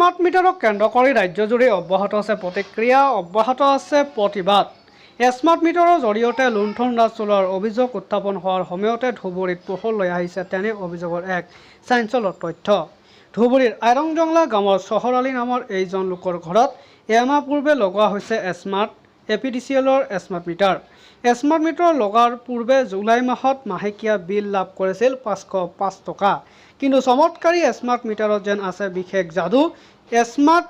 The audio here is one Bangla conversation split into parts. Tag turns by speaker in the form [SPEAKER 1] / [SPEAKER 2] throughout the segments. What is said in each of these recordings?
[SPEAKER 1] স্মার্ট মিটারক কেন্দ্র করে রাজ্যজুড়ে অব্যাহত আছে প্রতিক্রিয়া, অব্যাহত আছে প্রতিবাদ। স্মার্ট মিটাৰৰ জৰিয়তে লুণ্ঠন ৰাজ চলোৱাৰ অভিযোগ উত্থাপন হোৱাৰ সময়তে ধুবুৰীত পোহৰলৈ আহিছে তেনে অভিযোগৰ এক চাঞ্চল্যৰ তথ্য। ধুবুৰীৰ আইৰংজংলা গাঁৱৰ চহৰ আলী নামৰ এইজন লোকৰ ঘৰত এমাহ পূৰ্বে লগোৱা হৈছে স্মাৰ্ট APDCLৰ স্মাৰ্ট মিটাৰ। স্মাৰ্ট মিটাৰ লগাৰ পূৰ্বে জুলাই মাহত মাহেকীয়া বিল লাভ কৰিছিল 505 টকা। কিন্তু চমৎকাৰী স্মাৰ্ট মিটাৰত যেন আছে বিশেষ যাদু। স্মাৰ্ট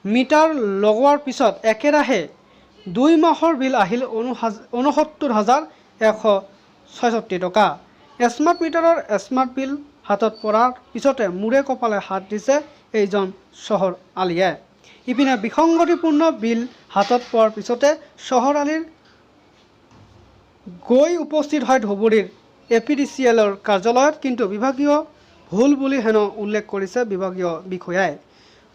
[SPEAKER 1] মিটাৰ লগোৱাৰ পিছত একেৰাহে 2 মাহৰ বিল আহিল 69,166 টকা। স্মাৰ্ট মিটাৰৰ স্মাৰ্ট বিল হাতত পৰাৰ পিছতে মূৰে কপালে হাত দিছে এইজন চহৰ আলীয়ে। ইপিনে বিসংগতিপূৰ্ণ বিল হাতত পোৱাৰ পিছতে চহৰ আলীৰ গৈ উপস্থিত হয় ধুবুৰীৰ APDCLৰ কাৰ্যালয়ত। কিন্তু বিভাগীয় ভুল বুলি হেন উল্লেখ কৰিছে বিভাগীয় বিষয়াই।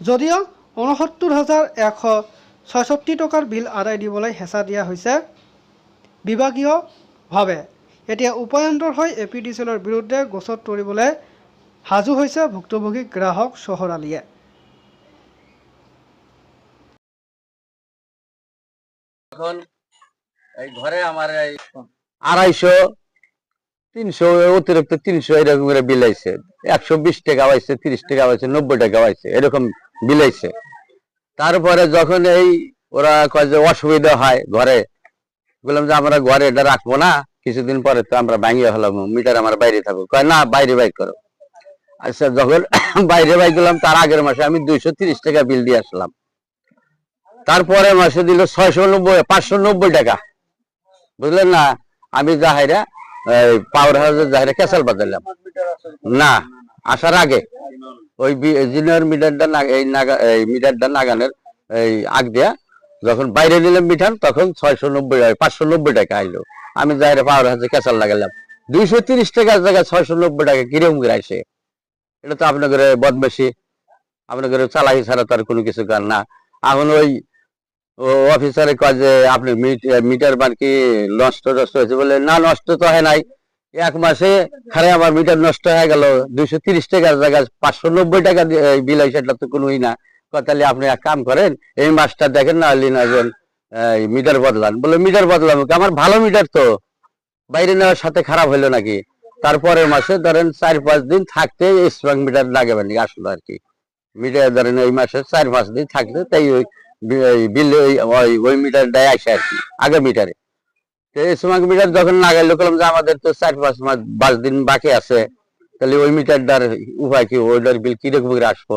[SPEAKER 1] যদিও 69,166 টকাৰ বিল আদায় দিবলৈ হেঁচা দিয়া হৈছে বিভাগীয়ভাৱে। এতিয়া উপায়ন্তৰ হৈ APDCLৰ বিৰুদ্ধে গোচৰ তৰিবলৈ সাজু হৈছে ভুক্তভোগী গ্ৰাহক চহৰ আলীয়ে।
[SPEAKER 2] এখন এই ঘরে আমার 250, 300 অতিরিক্ত 300 এরকম করে বিল আইছে। 120 টাকা আইছে, 30 টাকা আইছে, 90 টাকা আইছে, এরকম বিল আইছে। তারপরে যখন এই ওরা কয় যে অসুবিধা হয় ঘরে, বললাম যে আমরা ঘরে এটা রাখবো না, কিছুদিন পরে তো আমরা ভাঙিয়ে হলাম, মিটার আমার বাইরে থাকবো। কয় না, বাইরে বাইর করো। আচ্ছা, যখন বাইরে বাইর করলাম তার আগের মাসে আমি 230 টাকা বিল দিয়ে আসলাম। তারপরে মাসে দিল 590 টাকা, বুঝলেন না। আমি জাহাইরা পাওয়ার হাউসের জাহাইরা ক্যাসাল বাজালাম না আসার আগে ওই জিনিয়র মিটারটা এই মিটারটা নাগানের এই আগ দিয়া যখন বাইরে নিলাম মিটার তখন 590 টাকা আইলো। আমি জাহাইরা পাওয়ার হাউসে ক্যাসাল লাগালাম 230 টাকার জায়গায় 690 টাকা কিরকম করে আসে। এটা তো আপনাদের বদমাশি, আপনাদের চালাকি ছাড়া তো আর কোনো কিছু কার না। এখন ওই অফিসারে কয় যে আপনি মিটার মান কি নষ্ট হয়েছে, বলে না, নষ্ট তো হয় নাই। 1 মাসে খারে আমার মিটার নষ্ট হয়ে গেল। 230 টাকার জায়গায় 590 টাকা বিল হয়, সেটা তো কোনোই না। তাহলে আপনি এক কাম করেন, এই মাসটা দেখেন না, মিটার বদলান। বলে মিটার বদলাম, আমার ভালো মিটার তো বাইরে নেওয়ার সাথে খারাপ হইলো নাকি। তারপরের মাসে ধরেন 4-5 দিন থাকতে স্ট্রং মিটার লাগাবেন আসলো আর কি। মিটার ধরেন এই মাসে 4-5 দিন থাকতে তাই ওই বিল ওই মিটারটাই আসে আর কি, আগে মিটারে। স্মার্ট মিটার যখন লাগাইলো, বললাম যে আমাদের তো 4-5 দিন বাকি আছে, তাহলে ওই মিটারটার উপায় কি, ওইটার বিল কিরকম করে আসবো।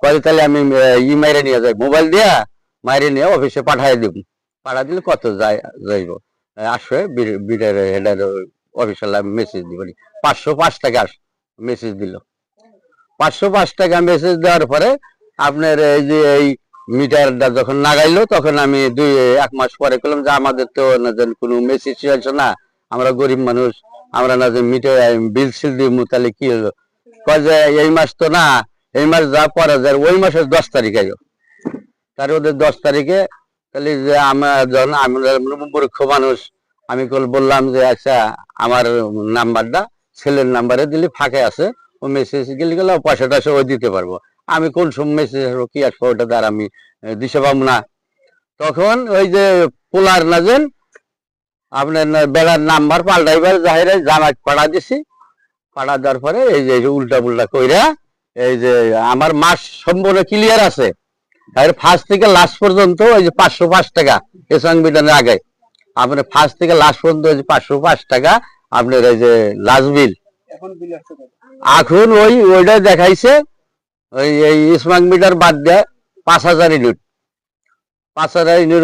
[SPEAKER 2] তাহলে আমি মাইরে নিয়ে যাই, মোবাইল দিয়া মাইরে নিয়ে অফিসে পাঠাই দিব। পাঠা দিলে কত যাইব আসবে মিটারের হেডার অফিসার মেসেজ দিব, 505 টাকা মেসেজ দিল। 505 টাকা মেসেজ দেওয়ার পরে আপনার এই যে এই মিটারটা যখন লাগাইলো তখন আমি 1 মাস পরে বললাম যে আমাদের তো কোনো মেসেজ আসছে না, আমরা গরিব মানুষ, আমরা না যে মিটার বিল সিল দিব, তাহলে কি হলো। কয় যে এই মাস তো না, এই মাস যা পরে যায় ওই মাসের 10 তারিখ আইলো। তার ওদের 10 তারিখে তাহলে যে আমরা মূর্খ মানুষ, আমি বললাম যে আচ্ছা আমার নাম্বারটা ছেলের নাম্বারে দিলে ফাঁকে আছে, ও মেসেজ গেলে পয়সাটা ওই দিতে পারবো। আমি কোন সময় মেসেজ আসবো কি আসবো ওটা তার আমি দিতে পারবো না। তখন ওই যে পোলার নাজেন আপনার বেড়ার নাম্বার পাল্টাইবার জাহিরে জামাই পাঠা দিছি। পাঠা দেওয়ার পরে এই যে উল্টা পুল্টা কইরা এই যে আমার মাস সম্পূর্ণ ক্লিয়ার আছে। ফার্স্ট থেকে লাস্ট পর্যন্ত ওই যে 505 টাকা সংবিধানের আগে আপনার ফার্স্ট থেকে লাস্ট পর্যন্ত ওই যে 505 টাকা আপনার এই যে লাস্ট বিল। এখন ওইটা দেখাইছে এই স্মার্ট মিটার বাদ দেয় 5,000 ইউনিট, 5,000 ইউনিট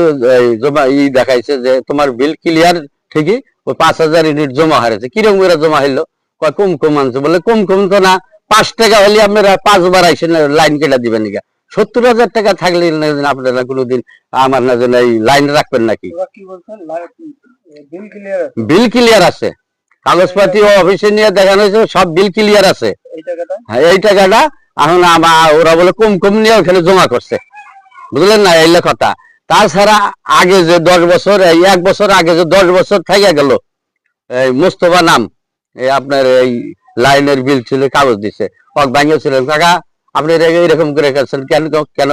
[SPEAKER 2] জমা দেখাইছে যে তোমার বিল ক্লিয়ার ঠিকই, ওই 5,000 ইউনিট জমা হারিয়েছে। কিরকম করে জমা হইলো, কম কম আনছে। বলে কম তো না, 5 টাকা হলে আপনারা 5 বার আইসেন লাইন কেটে দিবেন নাকি। 70,000 টাকা থাকলে আপনারা কোনোদিন আমার না যেন এই লাইন রাখবেন নাকি। বিল ক্লিয়ার আছে, কাগজপাতি অফিসে নিয়ে দেখানো হয়েছে, সব বিল ক্লিয়ার আছে। এই টাকাটা এখন ওরা বলে কম নিয়ে ওখানে জমা করছে, বুঝলেন না, এই কথা। তাছাড়া আগে যে 10 বছর, এই 1 বছর আগে যে 10 বছর থেকে গেল, এই মোস্তফা নাম এই আপনার এই লাইনের বিল ছিল, কাগজ দিছে, ভাঙিয়েছিলেন কাকা আপনি এরকম করে করছেন কেন? কেন?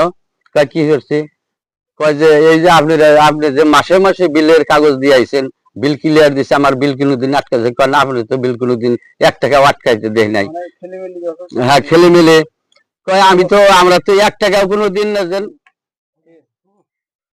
[SPEAKER 2] কয় কি করছি? কয় যে এই যে আপনি যে মাসে মাসে বিলের কাগজ দিয়ে আইছেন, বিল ক্লিয়ার দিছে, আমার বিল কোনোদিন আটকাছে? কয় না, আপনি তো বিল কোনোদিন 1 টাকাও আটকাইতে দেয় নাই। হ্যাঁ, খেলে মেলে। কয় আমরা তো 1 টাকাও কোনোদিন